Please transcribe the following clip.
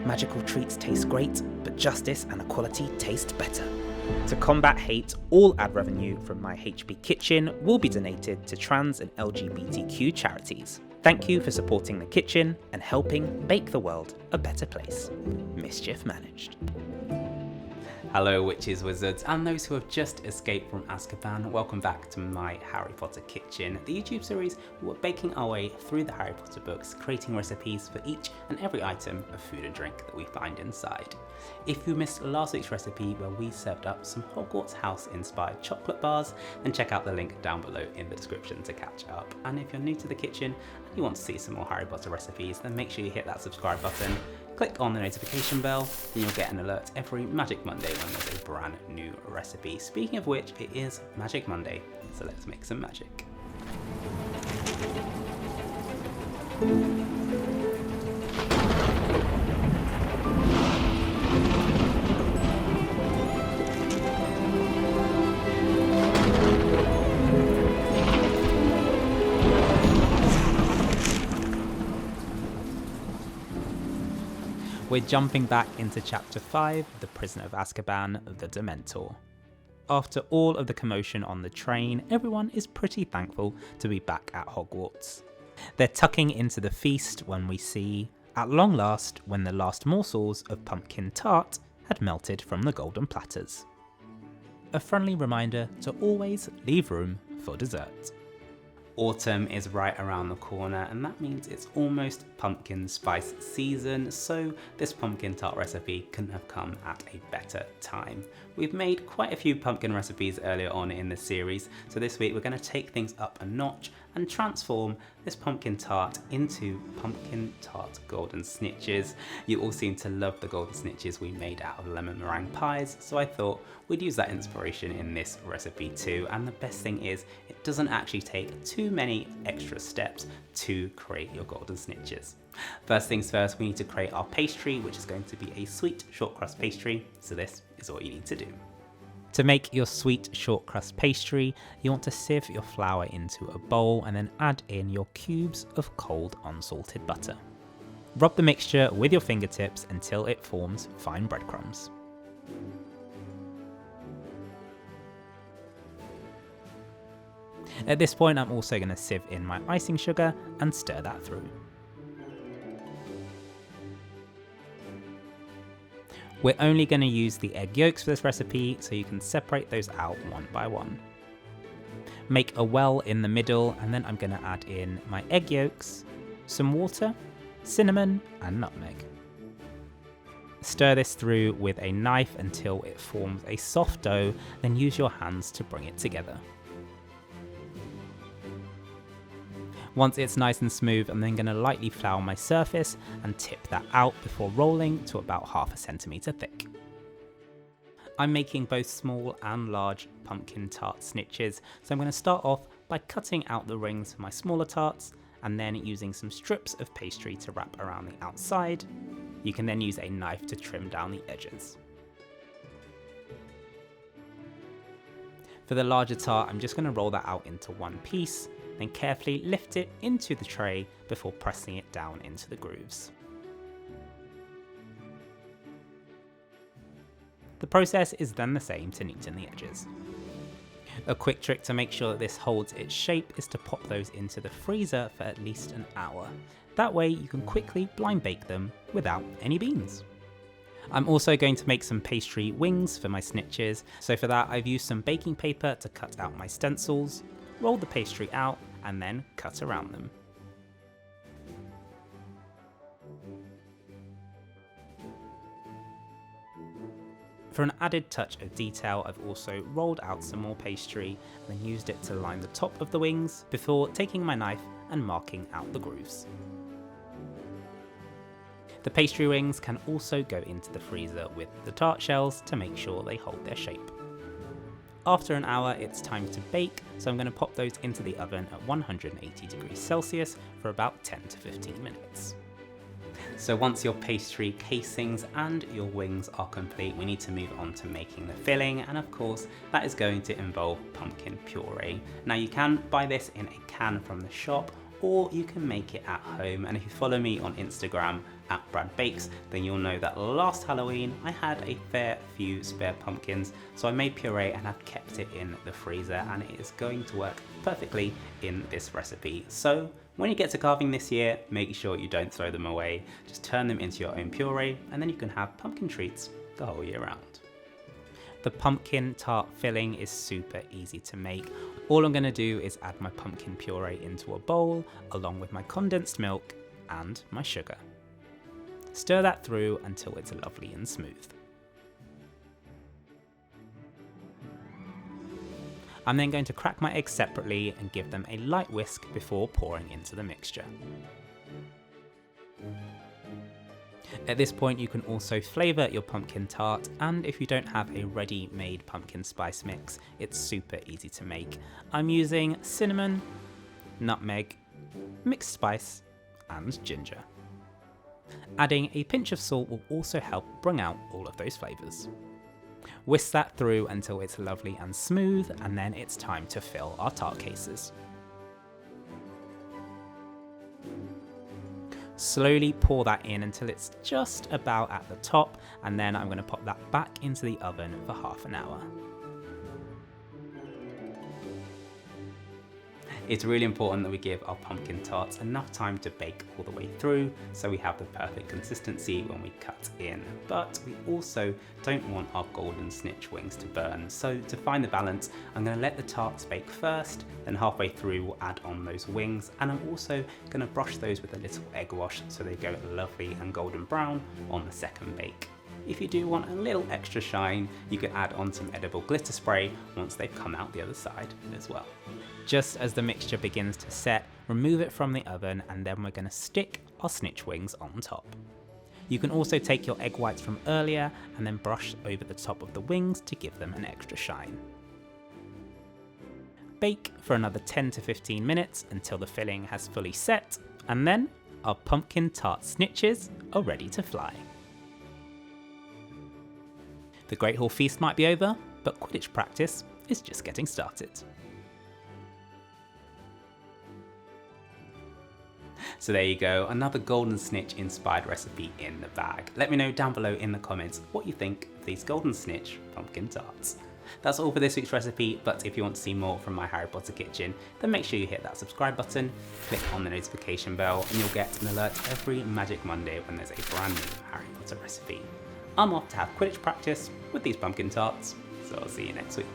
Magical treats taste great, but justice and equality taste better. To combat hate, all ad revenue from my HB Kitchen will be donated to trans and LGBTQ charities. Thank you for supporting the kitchen and helping make the world a better place. Mischief managed. Hello witches, wizards, and those who have just escaped from Azkaban. Welcome back to my Harry Potter Kitchen, the YouTube series where we're baking our way through the Harry Potter books, creating recipes for each and every item of food and drink that we find inside. If you missed last week's recipe where we served up some Hogwarts house inspired chocolate bars, then check out the link down below in the description to catch up. And if you're new to the kitchen and you want to see some more Harry Potter recipes, then make sure you hit that subscribe button. Click on the notification bell, and you'll get an alert every Magic Monday when there's a brand new recipe. Speaking of which, it is Magic Monday, so let's make some magic. We're jumping back into Chapter 5, The Prisoner of Azkaban, The Dementor. After all of the commotion on the train, everyone is pretty thankful to be back at Hogwarts. They're tucking into the feast when we see, at long last, when the last morsels of pumpkin tart had melted from the golden platters. A friendly reminder to always leave room for dessert. Autumn is right around the corner, and that means it's almost pumpkin spice season, so this pumpkin tart recipe couldn't have come at a better time. We've made quite a few pumpkin recipes earlier on in the series, so this week we're going to take things up a notch and transform this pumpkin tart into pumpkin tart golden snitches. You all seem to love the golden snitches we made out of lemon meringue pies, so I thought we'd use that inspiration in this recipe too. And the best thing is, it doesn't actually take too many extra steps to create your golden snitches. First things first, we need to create our pastry, which is going to be a sweet short crust pastry, so this is all you need to do. To make your sweet short crust pastry, you want to sieve your flour into a bowl and then add in your cubes of cold unsalted butter. Rub the mixture with your fingertips until it forms fine breadcrumbs. At this point, I'm also going to sieve in my icing sugar and stir that through. We're only going to use the egg yolks for this recipe, so you can separate those out one by one. Make a well in the middle, and then I'm going to add in my egg yolks, some water, cinnamon, and nutmeg. Stir this through with a knife until it forms a soft dough, then use your hands to bring it together. Once it's nice and smooth, I'm then going to lightly flour my surface and tip that out before rolling to about 1/2 centimetre thick. I'm making both small and large pumpkin tart snitches, so I'm going to start off by cutting out the rings for my smaller tarts and then using some strips of pastry to wrap around the outside. You can then use a knife to trim down the edges. For the larger tart, I'm just going to roll that out into one piece, then carefully lift it into the tray before pressing it down into the grooves. The process is then the same to neaten the edges. A quick trick to make sure that this holds its shape is to pop those into the freezer for at least an hour. That way you can quickly blind bake them without any beans. I'm also going to make some pastry wings for my snitches, so for that I've used some baking paper to cut out my stencils, roll the pastry out, and then cut around them. For an added touch of detail, I've also rolled out some more pastry and then used it to line the top of the wings before taking my knife and marking out the grooves. The pastry wings can also go into the freezer with the tart shells to make sure they hold their shape. After an hour, it's time to bake, so I'm going to pop those into the oven at 180 degrees Celsius for about 10 to 15 minutes. So once your pastry casings and your wings are complete, we need to move on to making the filling, and of course that is going to involve pumpkin puree. Now you can buy this in a can from the shop, or you can make it at home, and if you follow me on Instagram at Brad Bakes, then you'll know that last Halloween I had a fair few spare pumpkins, so I made puree and I've kept it in the freezer, and it is going to work perfectly in this recipe. So when you get to carving this year, make sure you don't throw them away, just turn them into your own puree, and then you can have pumpkin treats the whole year round. The pumpkin tart filling is super easy to make. All I'm going to do is add my pumpkin puree into a bowl along with my condensed milk and my sugar. Stir that through until it's lovely and smooth. I'm then going to crack my eggs separately and give them a light whisk before pouring into the mixture. At this point you can also flavour your pumpkin tart, and if you don't have a ready-made pumpkin spice mix, it's super easy to make. I'm using cinnamon, nutmeg, mixed spice and ginger. Adding a pinch of salt will also help bring out all of those flavours. Whisk that through until it's lovely and smooth, and then it's time to fill our tart cases. Slowly pour that in until it's just about at the top, and then I'm going to pop that back into the oven for half an hour. It's really important that we give our pumpkin tarts enough time to bake all the way through so we have the perfect consistency when we cut in, but we also don't want our golden snitch wings to burn. So to find the balance, I'm going to let the tarts bake first, then halfway through we'll add on those wings, and I'm also going to brush those with a little egg wash so they go lovely and golden brown on the second bake. If you do want a little extra shine, you can add on some edible glitter spray once they've come out the other side as well. Just as the mixture begins to set, remove it from the oven, and then we're going to stick our snitch wings on top. You can also take your egg whites from earlier and then brush over the top of the wings to give them an extra shine. Bake for another 10 to 15 minutes until the filling has fully set, and then our pumpkin tart snitches are ready to fly. The Great Hall feast might be over, but Quidditch practice is just getting started. So there you go, another Golden Snitch inspired recipe in the bag. Let me know down below in the comments what you think of these Golden Snitch pumpkin tarts. That's all for this week's recipe, but if you want to see more from my Harry Potter kitchen, then make sure you hit that subscribe button, click on the notification bell, and you'll get an alert every Magic Monday when there's a brand new Harry Potter recipe. I'm off to have Quidditch practice with these pumpkin tarts, so I'll see you next week.